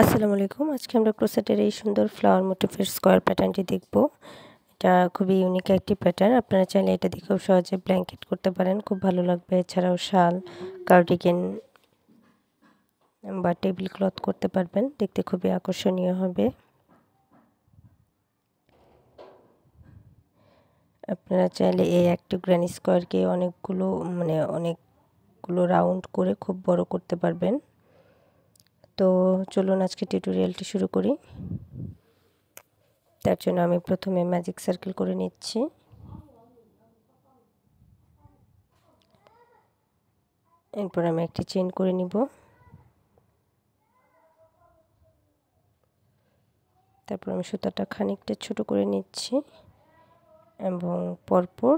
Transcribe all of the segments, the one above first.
আসসালামু আলাইকুম। আজকে আমরা ক্রোশেটের এই সুন্দর ফ্লাওয়ার মোটিফের স্কোয়ার প্যাটার্নটি দেখব। এটা খুবই ইউনিক একটি প্যাটার্ন। আপনারা চাইলে এটা দিয়ে খুব সহজে ব্ল্যাঙ্কেট করতে পারেন, খুব ভালো লাগবে। এছাড়াও শাল, কার্ডিগান বা টেবিল ক্লথ করতে পারবেন, দেখতে খুবই আকর্ষণীয় হবে। আপনারা চাইলে এই একটি গ্র্যানি স্কোয়ারকে অনেকগুলো রাউন্ড করে খুব বড় করতে পারবেন। তো চলুন আজকে টিউটোরিয়ালটি শুরু করি। তার জন্য আমি প্রথমে ম্যাজিক সার্কেল করে নিচ্ছি। এরপর আমি একটি চেইন করে নিব। তারপর আমি সুতাটা খানিকটা ছোট করে নিচ্ছি এবং পরপর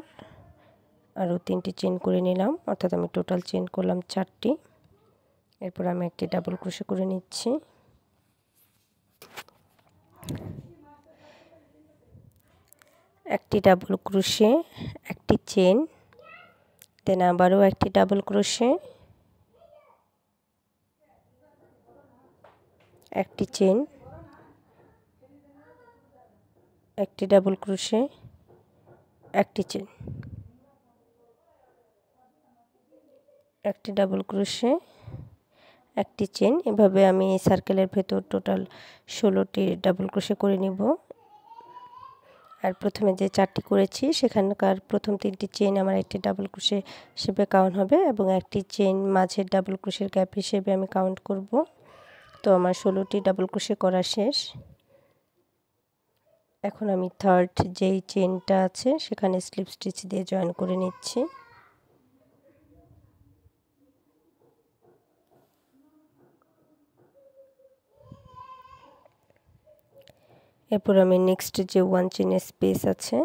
আরও 3টি চেইন করে নিলাম, অর্থাৎ আমি টোটাল চেইন করলাম 4টি। এরপর আমি একটি ডাবল ক্রোশে করে নিচ্ছি। একটি ডাবল ক্রোশে, একটি চেইন, দেন আবারও একটি ডাবল ক্রোশে, একটি চেইন, একটি ডাবল ক্রোশে, একটি চেইন, একটি ডাবল ক্রোশে, একটি চেইন। এভাবে আমি এই সার্কেলের ভেতর টোটাল 16টি ডাবল ক্রোশে করে নিব। আর প্রথমে যে 4টি করেছি সেখানকার প্রথম 3টি চেইন আমার একটি ডাবল ক্রোশে হিসেবে কাউন্ট হবে এবং একটি চেইন মাঝের ডাবল ক্রোশের গ্যাপ হিসেবে আমি কাউন্ট করব। তো আমার 16টি ডাবল ক্রোশে করা শেষ। এখন আমি থার্ড যেই চেইনটা আছে সেখানে স্লিপ স্টিচ দিয়ে জয়েন করে নিচ্ছি। এরপর আমি নেক্সট যে 1 চেইনের স্পেস আছে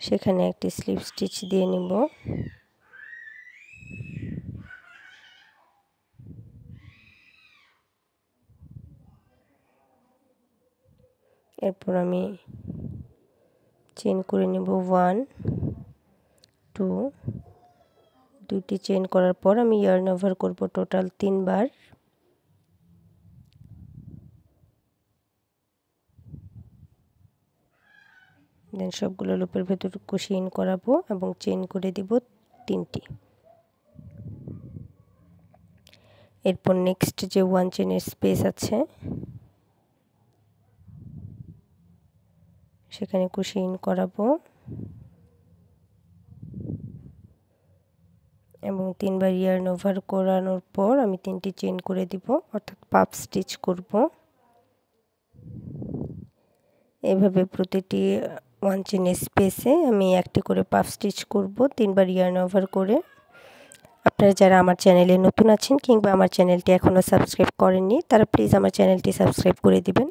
সেখানে একটি স্লিপ স্টিচ দিয়ে নিব। এরপর আমি চেইন করে নিব 1 2, দুটি চেইন করার পর আমি ইয়ার্ন ওভার করব টোটাল 3 বার। দেন সবগুলো লুপের ভেতর কুশি ইন করাবো এবং চেইন করে দিব 3টি। এরপর নেক্সট যে 1 চেইনের স্পেস আছে সেখানে কুশি ইন করাবো এবং 3 বার ইয়ার্ন ওভার করানোর পর আমি 3টি চেইন করে দিব, অর্থাৎ পাফ স্টিচ করব। এভাবে প্রতিটি 1 চেইনের স্পেসে আমি একটি করে পাফ স্টিচ করব 3 বার ইয়ার্ন ওভার করে। আপনারা যারা আমার চ্যানেলে নতুন আছেন কিংবা আমার চ্যানেলটি এখনও সাবস্ক্রাইব করেননি তারা প্লিজ আমার চ্যানেলটি সাবস্ক্রাইব করে দিবেন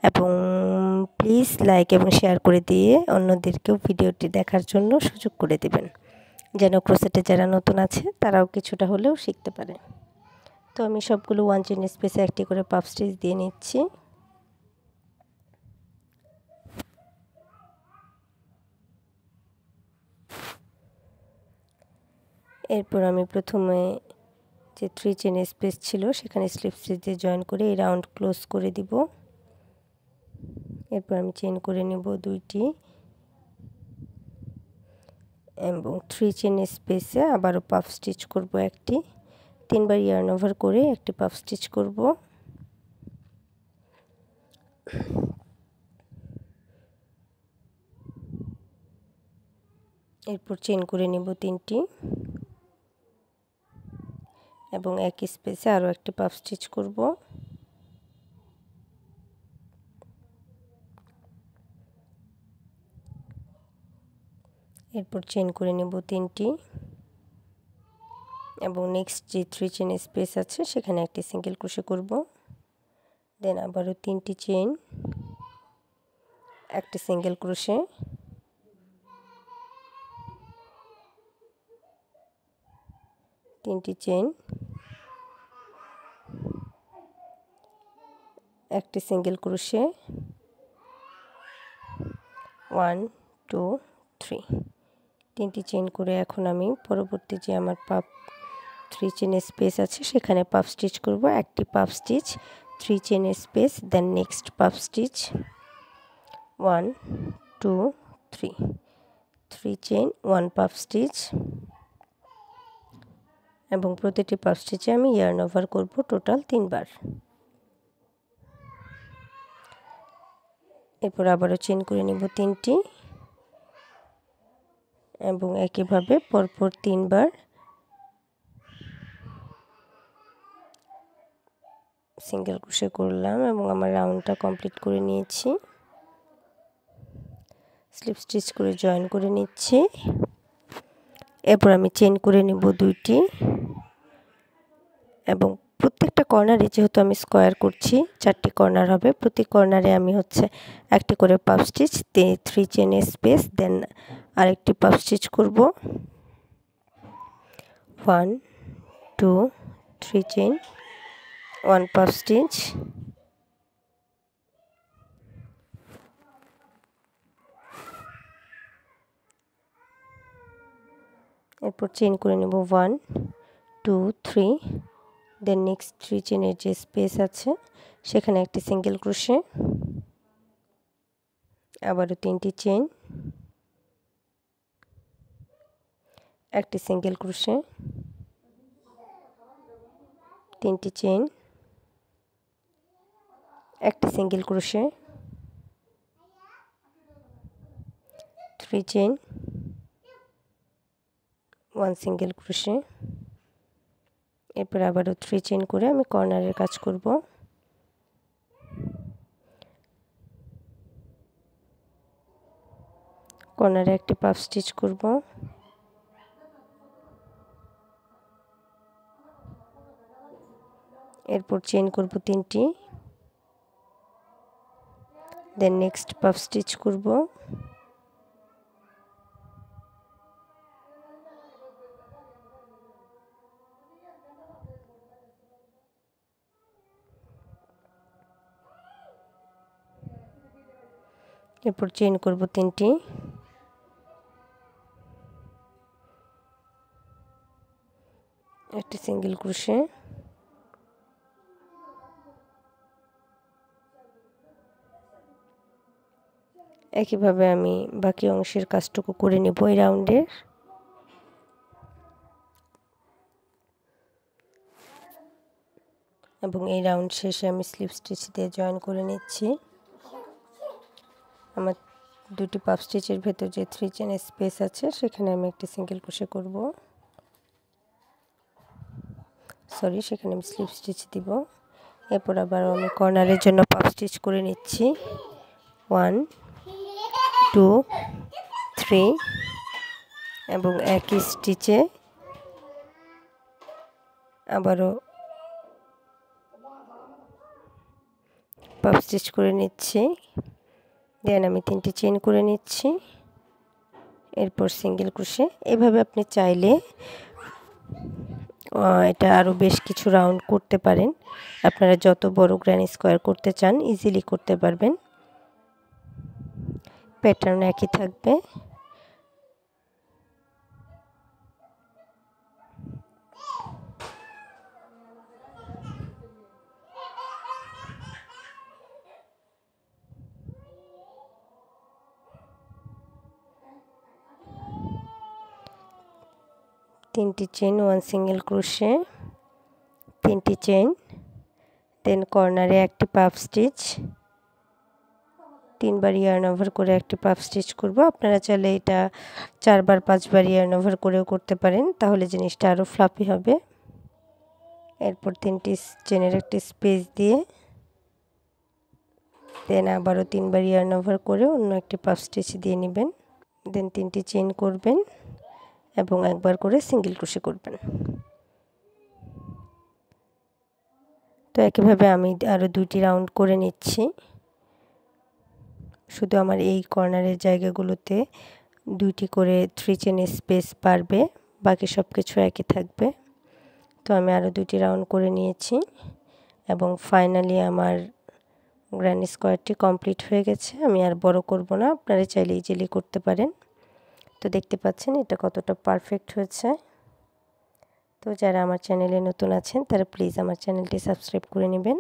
এবং প্লিজ লাইক এবং শেয়ার করে দিয়ে অন্যদেরকেও ভিডিওটি দেখার জন্য সুযোগ করে দিবেন, যেন ক্রোশেটে যারা নতুন আছে তারাও কিছুটা হলেও শিখতে পারে। তো আমি সবগুলো 1 চেইন স্পেসে একটি করে পাফ স্টিচ দিয়ে নিচ্ছি। এরপর আমি প্রথমে যে 3 চেইন স্পেস ছিল সেখানে স্লিপ স্টিচ দিয়ে জয়েন করে এই রাউন্ড ক্লোজ করে দিব। এরপর আমি চেইন করে নেব 2টি এবং 3 চেইন স্পেসে আবারও পাফ স্টিচ করব একটি। 3 বার ইয়ার্ন ওভার করে একটি পাফ স্টিচ করব। এরপর চেইন করে নেব 3টি এবং একই স্পেসে আরও একটি পাফ স্টিচ করব। এরপর চেইন করে নেব 3টি এবং নেক্সট যে 3 চেইন স্পেস আছে সেখানে একটি সিঙ্গেল ক্রোশে করব। দেন আবারও 3টি চেইন, একটি সিঙ্গেল ক্রোশে, তিনটি চেইন, একটি সিঙ্গেল ক্রোশে, 1 2 3, 3টি চেইন করে এখন আমি পরবর্তী যে আমার পাফ 3 চেন স্পেস আছে সেখানে পাফ স্টিচ করব। একটি puff stitch, 3 chain space, then next puff stitch 1 2 3, 3 chain 1 puff stitch এবং প্রতিটি পাফ স্টিচে আমি ইয়ার্ন ওভার করব টোটাল 3 বার। এরপর আবারও চেন করে নিব 3টি এবং একইভাবে পরপর 3 বার সিঙ্গেল ক্রোশে করলাম এবং আমার রাউন্ডটা কমপ্লিট করে নিয়েছি। স্লিপ স্টিচ করে জয়েন করে নিচ্ছি। এরপর আমি চেন করে নিব 2টি এবং প্রত্যেকটা কর্নারে যেহেতু আমি স্কোয়ার করছি 4টি কর্নার হবে, প্রতি কর্নারে আমি একটি করে পাফ স্টিচ, 3 চেন স্পেস, দেন আরেকটি পাফ স্টিচ করব 1 2 3 চেন 1 পাফ স্টিচ, এরপর চেন করে নেব 1 2 3, দেন নেক্সট 3 চেনের যে স্পেস আছে সেখানে একটি সিঙ্গেল ক্রোশে, আবারও 3টি চেন, একটি সিঙ্গেল ক্রোশে, 3টি চেন, একটি single crochet, 3 chain 1 single crochet, এরপর আবারও 3 চেন করে আমি কর্নারের কাজ করব। কর্নারে একটি পাফ স্টিচ করব, এরপর চেন করব 3টি, দেন নেক্সট পাফ স্টিচ করব, এরপর চেন করব 3টি, একটি সিঙ্গেল ক্রোশে, একইভাবে আমি বাকি অংশের কাজটুকু করে নেব এই রাউন্ডের। এবং এই রাউন্ড শেষে আমি স্লিপ স্টিচ দিয়ে জয়েন করে নিচ্ছি। আমার 2টি পাফ স্টিচের ভেতর যে 3 চেন স্পেস আছে সেখানে আমি একটি সিঙ্গেল ক্রোশে করব, সেখানে আমি স্লিপ স্টিচ দিব। এরপর আবার আমি কর্নারের জন্য পাফ স্টিচ করে নিচ্ছি 1 2 3 এবং একই স্টিচে আবারও পাফ স্টিচ করে নিচ্ছি, দেন আমি 3টি চেন করে নিচ্ছি, এরপর সিঙ্গেল ক্রোশে। এভাবে আপনি চাইলে এটা আরও বেশ কিছু রাউন্ড করতে পারেন। আপনারা যত বড় গ্র্যানি স্কোয়ার করতে চান ইজিলি করতে পারবেন, প্যাটার্ন একই থাকবে। তিনটি চেন 1 সিঙ্গেল ক্রোশে, 3টি চেন, দেন কর্নারে একটি পাফ স্টিচ, 3 বার ইয়ার্ন ওভার করে একটি পাফ স্টিচ করব। আপনারা চাইলে এটা 4 বার 5 বার ইয়ার্ন ওভার করেও করতে পারেন, তাহলে জিনিসটা আরও ফ্লাফি হবে। এরপর 3টি চেনের একটি স্পেস দিয়ে দেন আবারও 3 বার ইয়ার্ন ওভার করে অন্য একটি পাফ স্টিচ দিয়ে নেবেন, দেন 3টি চেন করবেন এবং একবার করে সিঙ্গেল ক্রোশে করবেন। তো একইভাবে আমি আরও 2টি রাউন্ড করে নিচ্ছি। শুধু আমার এই কর্নারের জায়গাগুলোতে 2টি করে 3 চেন স্পেস বাড়বে, বাকি সব কিছু একই থাকবে। তো আমি আরও 2টি রাউন্ড করে নিয়েছি এবং ফাইনালি আমার গ্র্যানি স্কোয়ারটি কমপ্লিট হয়ে গেছে। আমি আর বড় করব না, আপনারা চাইলে ইজিলি করতে পারেন। তো দেখতে পাচ্ছেন এটা কতটা পারফেক্ট হয়েছে। তো যারা আমার চ্যানেলে নতুন আছেন তারা প্লিজ আমার চ্যানেলটি সাবস্ক্রাইব করে নেবেন।